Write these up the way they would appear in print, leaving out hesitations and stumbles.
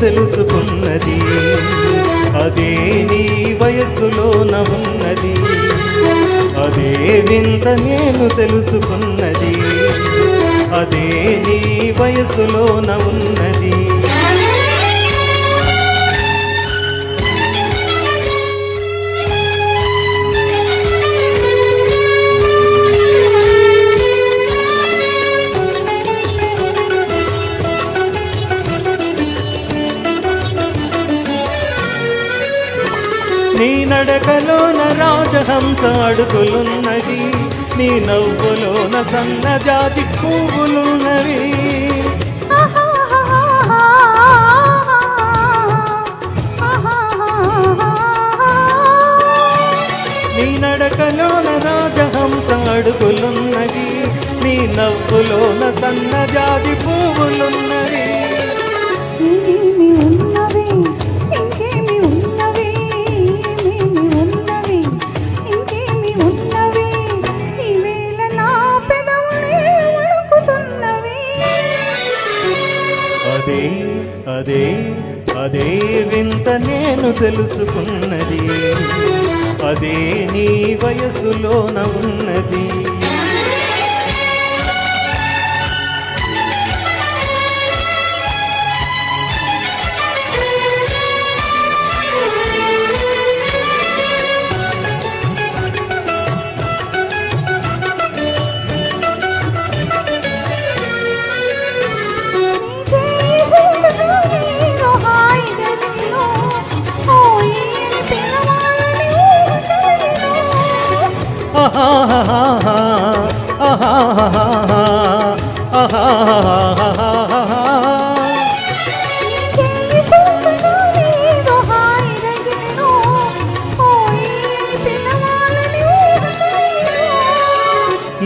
తెలుసుకున్నది, అదే నీ వయసులోన ఉన్నది. అదే వింత నేను తెలుసుకున్నది, అదే నీ వయసులోన ఉన్నది. నీ నడకలోన రాజహంస అడుగులున్నవి, నీ నవ్వులోన సన్నజాజి పువ్వులున్నవి. నీ నడకలోన రాజహంస అడుగులున్నవి, నీ నవ్వులోన సన్నజాజి పువ్వులున్నవి. అదే అదే అదే వింత నేను తెలుసుకున్నది, అదే నీ వయసులోన ఉన్నది.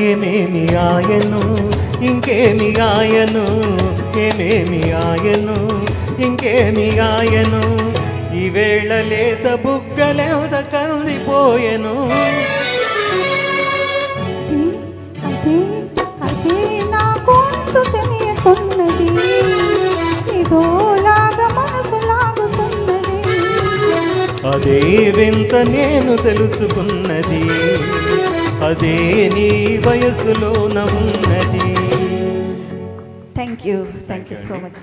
ఏమేమి ఆయను ఇంకేమి ఆయను, ఏమేమి ఆయను ఇంకేమి ఆయను, ఈవేళ లేత బుగ్గలేత కందిపోయెను. అదే నాకు అంటూ తెలియకున్నది, ఇదోలాగా మనసు లాగుతున్నది. అదే వింత నేను తెలుసుకున్నది, అదే నీ వయసులోన ఉన్నది. Thank you so much.